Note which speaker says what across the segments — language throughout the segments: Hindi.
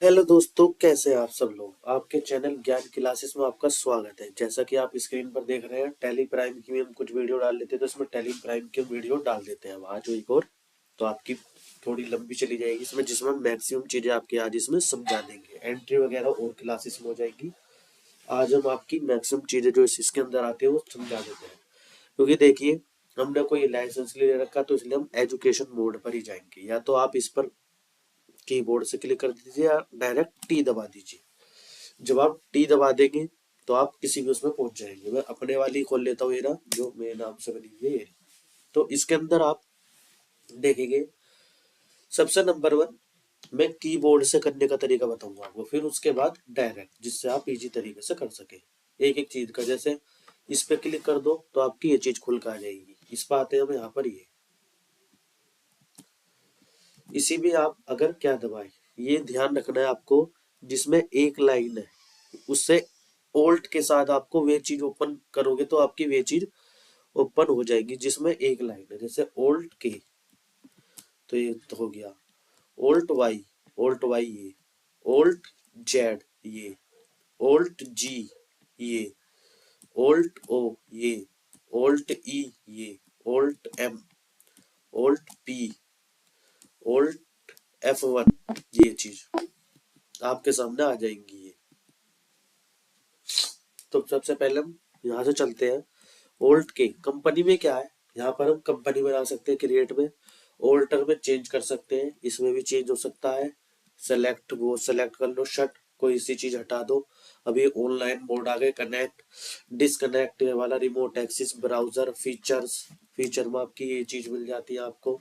Speaker 1: हेलो दोस्तों, कैसे हैं आप सब लोग। आपके चैनल ज्ञान क्लासेस में आपका स्वागत है। जैसा कि आप स्क्रीन पर देख रहे हैं, टैली प्राइम की भी हम कुछ वीडियो डाल लेते हैं, तो इसमें टैली प्राइम की वीडियो डाल देते हैं। अब आज एक और तो आपकी थोड़ी लंबी चली जाएगी इसमें, जिसमें मैक्सिमम चीजें आपके आज इसमें समझा देंगे। एंट्री वगैरह और क्लासेस में हो जाएगी। आज हम आपकी मैक्सिमम चीजें जो इसके अंदर आती है वो समझा देते हैं। क्योंकि देखिए, हमने कोई लाइसेंस ले रखा, तो इसलिए हम एजुकेशन मोड पर ही जाएंगे। या तो आप इस पर कीबोर्ड से क्लिक कर दीजिए या डायरेक्ट टी दबा दीजिए। जब आप टी दबा देंगे तो आप किसी भी उसमें पहुंच जाएंगे। मैं अपने वाली खोल लेता हूँ, ये ना जो मेरे नाम से बनी हुई है ये। तो इसके अंदर आप देखेंगे, सबसे नंबर वन मैं कीबोर्ड से करने का तरीका बताऊंगा आपको, फिर उसके बाद डायरेक्ट, जिससे आप इजी तरीके से कर सके एक एक चीज का। जैसे इस पे क्लिक कर दो तो आपकी ये चीज खुल कर आ जाएगी। इस पर आते हैं हम यहाँ पर, ये इसी में आप अगर क्या दबाए, ये ध्यान रखना है आपको, जिसमें एक लाइन है उससे ओल्ट के साथ आपको वे चीज ओपन करोगे तो आपकी वे चीज ओपन हो जाएगी जिसमें एक लाइन है। जैसे ओल्ट के, तो ये तो हो गया। ओल्ट वाई, ओल्ट वाई ये, ओल्ट जेड ये, ओल्ट जी ये, ओल्ट ओ ये, ओल्ट ई ये, ओल्ट एम, ओल्ट पी, ओल्ट F1, ये चीज आपके सामने आ जाएंगी ये। तो सबसे पहले हम यहाँ से चलते हैं। ओल्ट के कंपनी में क्या है, यहाँ पर हम कंपनी बना सकते हैं क्रिएट में। ओल्टर में चेंज कर सकते हैं, इसमें भी चेंज हो सकता है। सेलेक्ट, वो सेलेक्ट कर लो, शट कोई सी चीज हटा दो। अभी ऑनलाइन मोड आ गए, कनेक्ट, डिसकनेक्ट वाला, remote access, browser, features. Feature में आपकी ये चीज मिल जाती है आपको।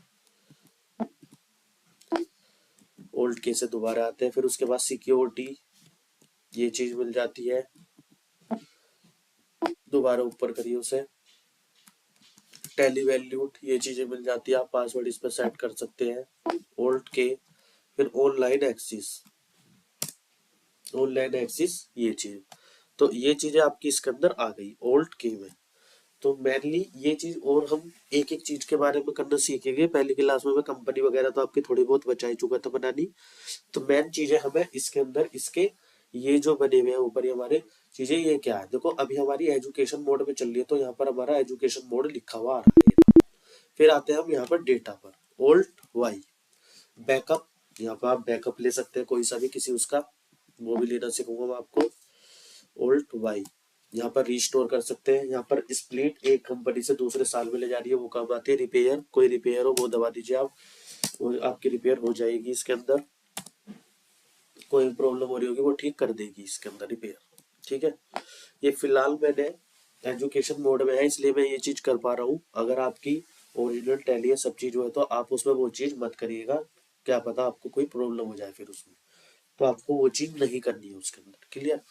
Speaker 1: ओल्ड के से दोबारा आते हैं, फिर उसके बाद सिक्योरिटी, ये चीज मिल जाती है। दोबारा ऊपर करिए उसे, टेली वैल्यूट, ये चीजें मिल जाती है। आप पासवर्ड इस पर सेट कर सकते हैं। ओल्ट के, फिर ऑनलाइन एक्सेस, ऑनलाइन एक्सेस ये चीज। तो ये चीजें आपकी इसके अंदर आ गई ओल्ट के में। तो मेनली ये चीज, और हम एक एक चीज के बारे में करना सीखेंगे। पहली क्लास में मैं कंपनी वगैरह तो आपकी थोड़ी बहुत बचा ही चुका था बनानी। तो मेन चीजें हमें इसके अंदर, इसके ये जो बने हुए हैं ऊपर हमारे चीजें, ये क्या है देखो। अभी हमारी एजुकेशन मोड में चल रही है, तो यहाँ पर हमारा एजुकेशन मोड लिखा हुआ आ रहा है। फिर आते हैं हम यहाँ पर डेटा पर, ओल्ट वाई, बैकअप। यहाँ पर आप बैकअप ले सकते हैं कोई सा भी, किसी उसका, वो भी लेना सिखाऊंगा मैं आपको। ओल्ट वाई, यहाँ पर रिस्टोर कर सकते हैं। यहाँ पर स्प्लिट, एक कंपनी से दूसरे साल में ले जा रही है, वो काम आती है। रिपेयर, कोई रिपेयर हो वो दबा दीजिए आप, वो आपकी रिपेयर हो जाएगी। इसके अंदर कोई प्रॉब्लम हो रही होगी वो ठीक कर देगी इसके अंदर रिपेयर, ठीक है। ये फिलहाल मैंने एजुकेशन मोड में है, इसलिए मैं ये चीज कर पा रहा हूँ। अगर आपकी ओरिजिनल टैली है, सब चीज है, तो आप उसमें वो चीज मत करिएगा। क्या पता आपको कोई प्रॉब्लम हो जाए फिर उसमें, तो आपको वो चीज नहीं करनी है उसके अंदर। क्लियर।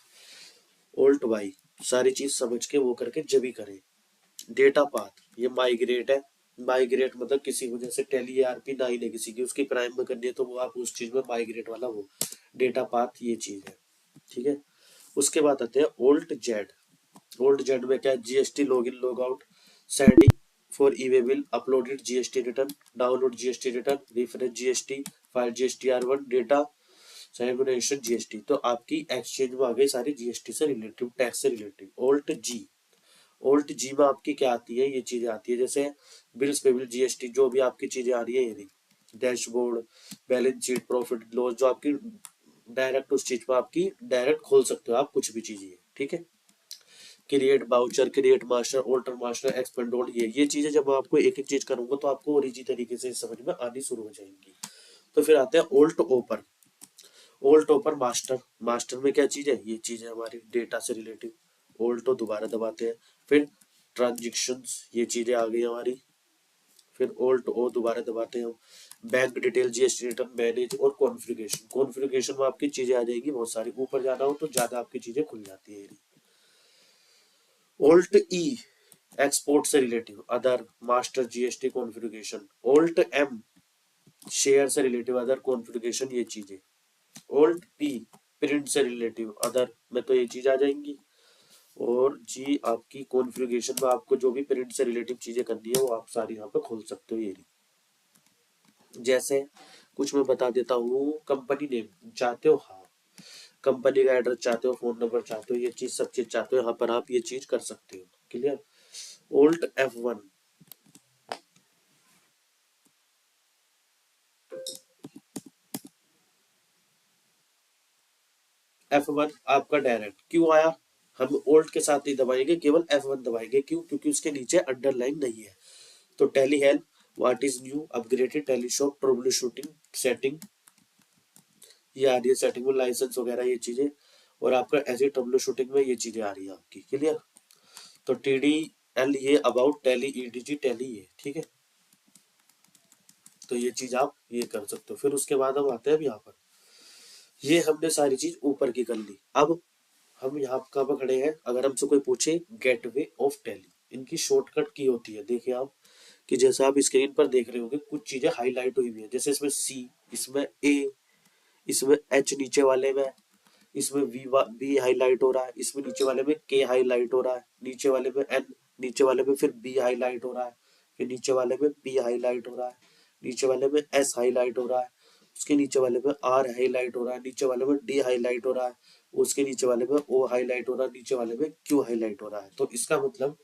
Speaker 1: ओल्ट बाई, सारी चीज समझ के वो करके जब ही करें। डेटा पाथ, ये माइग्रेट है। माइग्रेट मतलब किसी को जैसे टैली आरपी 9 है किसी की, उसकी प्राइम में करनी है, तो वो आप उस चीज में माइग्रेट वाला वो डेटा पाथ, ये चीज है, ठीक है। उसके बाद आते हैं ओल्ट जेड। ओल्ट जेड में क्या है, GST log in log out, sending for e way bill, uploaded GST return, download GST return, refresh GST, file GST R1, data segmentation GST. तो आपकी एक्सचेंज में आ गई सारी जीएसटी से रिलेटिव, टैक्स से relative. Alt G, alt G में आपकी क्या आती है, ये चीजें आती है जैसे बिल्स पेबल जीएसटी, जो भी आपकी चीजें आ रही है ये, dashboard, balance sheet, profit loss, जो आपकी डायरेक्ट उस चीज पर आपकी डायरेक्ट खोल सकते हो आप कुछ भी चीजें, ठीक है। Create voucher, create master, alter master, expand all, ये चीजें जब मैं आपको एक एक चीज करूंगा तो आपको और इजी तरीके से समझ में आनी शुरू हो जाएंगी। तो फिर आते हैं ओल्ट ओपर। ओल्ट ओपर मास्टर, मास्टर में क्या चीज है, ये चीज है हमारी डेटा से रिलेटिव। ओल्टो दोबारा दबाते हैं, फिर ट्रांजेक्शंस, ये चीजें आ गई हमारी। फिर ओल्ट ओ दोबारा दबाते हैं हम, bank detail, GST return, manage और कॉन्फ़िगरेशन। कॉन्फ़िगरेशन में आपकी चीजें आ जाएगी बहुत सारी, ऊपर जाना हो तो ज्यादा आपकी चीजें खुल जाती है। ओल्ट ई, एक्सपोर्ट से relative, other, master GST configuration. Alt M, share से रिलेटिव, अदर कॉन्फ़िगरेशन, ये चीजें। ओल्ट पी, प्रिंट से रिलेटिव, अदर में तो ये चीज आ जाएंगी। और जी आपकी कॉन्फ़िगरेशन में आपको जो भी प्रिंट से रिलेटिव चीजें करनी है वो आप सारी यहाँ पे खोल सकते हो। ये जैसे कुछ मैं बता देता हूँ, कंपनी नेम चाहते हो हाँ, कंपनी का एड्रेस चाहते हो, फोन नंबर चाहते हो, ये चीज सब चीज चाहते हो, यहाँ पर आप ये चीज कर सकते हो। क्लियर। ओल्ट F1। F1 आपका डायरेक्ट क्यों आया, हम ओल्ट के साथ नहीं दबाएंगे, केवल F1 दबाएंगे। क्यों? क्योंकि उसके नीचे अंडरलाइन नहीं है। तो Tally help, what is new, upgraded TallyShop, troubleshooting, setting, ये आ रही है सेटिंग में, लाइसेंस वगैरह ये चीजें। और आपका ऐसे ट्रबल शूटिंग में ये चीजें आ रही है आपकी। क्लियर। तो TDL ये अबाउट टेली, EDG टेली ये, ठीक है। तो ये चीज आप ये कर सकते हो। फिर उसके बाद हम आते हैं अब यहाँ पर, ये हमने सारी चीज ऊपर की कर ली। अब हम यहाँ कहाँ पर खड़े हैं, अगर हमसे कोई पूछे गेटवे ऑफ टेली, इनकी शॉर्टकट की होती है। देखिए आप कि जैसा आप स्क्रीन पर देख रहे होंगे कुछ चीजें हाईलाइट हुई हुई है, जैसे इसमें C, इसमें A, इसमें H नीचे वाले में, इसमें B हाईलाइट हो रहा है, इसमें नीचे वाले में K हाईलाइट हो रहा है, नीचे वाले में N, नीचे वाले में फिर B हाईलाइट हो रहा है, फिर नीचे वाले में P हाईलाइट हो रहा है, नीचे वाले में S हाईलाइट हो रहा है, उसके नीचे वाले में R हाईलाइट हो रहा है, नीचे वाले में D हाईलाइट हो रहा है, उसके नीचे वाले में O हाईलाइट हो रहा है, नीचे वाले में Q हाईलाइट हो रहा है। तो इसका मतलब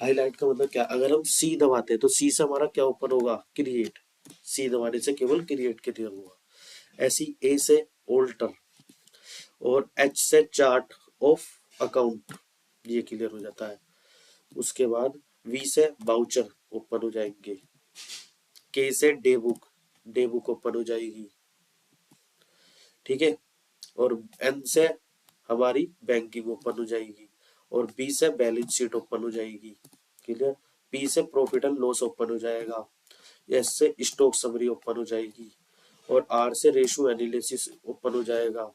Speaker 1: हाईलाइट का मतलब क्या, अगर हम C दबाते हैं तो C से हमारा क्या ओपन होगा, क्रिएट। C दबाने से केवल क्रिएट क्लियर होगा। ऐसी A से ओल्टर, और H से चार्ट ऑफ अकाउंट, ये क्लियर हो जाता है। उसके बाद V से बाउचर ओपन हो जाएंगे, K से डे बुक ओपन हो जाएगी, ठीक है। और N से हमारी बैंकिंग ओपन हो जाएगी, और B से बैलेंस शीट ओपन हो जाएगी। क्लियर। P से प्रॉफिट एंड लॉस ओपन हो जाएगा, S से स्टॉक समरी ओपन हो जाएगी, और R से रेशियो एनालिसिस ओपन हो जाएगा,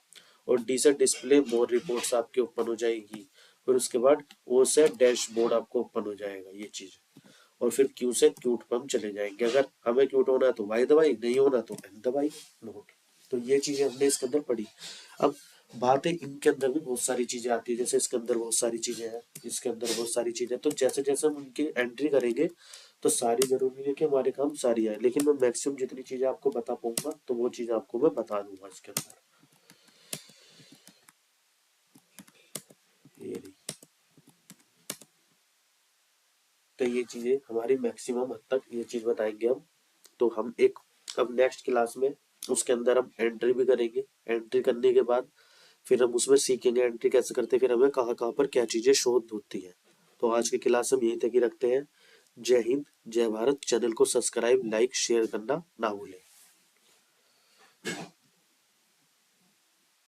Speaker 1: और D से डिस्प्ले मोर रिपोर्ट्स आपके ओपन हो जाएगी। फिर उसके बाद O से डैशबोर्ड आपको ओपन हो जाएगा, ये चीज। और फिर Q से क्यूट पे हम चले जाएंगे, अगर हमें क्यूट होना है तो Y दबाई, नहीं होना तो N दबाई, नोट। तो ये चीजें हमने इसके अंदर पढ़ी। अब बात है इनके अंदर भी बहुत सारी चीजें आती है, जैसे इसके अंदर बहुत सारी चीजें हैं, इसके अंदर बहुत सारी चीजें, तो जैसे जैसे हम उनकी एंट्री करेंगे तो सारी जरूरी है कि हमारे काम सारी आए, लेकिन मैं मैक्सिमम जितनी चीजें आपको बता पाऊंगा तो वो चीज आपको मैं बता दूंगा इसके अंदर। ये रही। तो ये चीजें हमारी मैक्सिमम हद तक ये चीज बताएंगे हम। तो हम एक अब नेक्स्ट क्लास में उसके अंदर हम एंट्री भी करेंगे, एंट्री करने के बाद फिर हम उसमें सीखेंगे एंट्री कैसे करते हैं, फिर हमें कहाँ कहाँ पर क्या चीजें शोध होती हैं। तो आज की क्लास हम यहीं तक ही रखते हैं। जय हिंद, जय भारत। चैनल को सब्सक्राइब, लाइक, शेयर करना ना भूलें।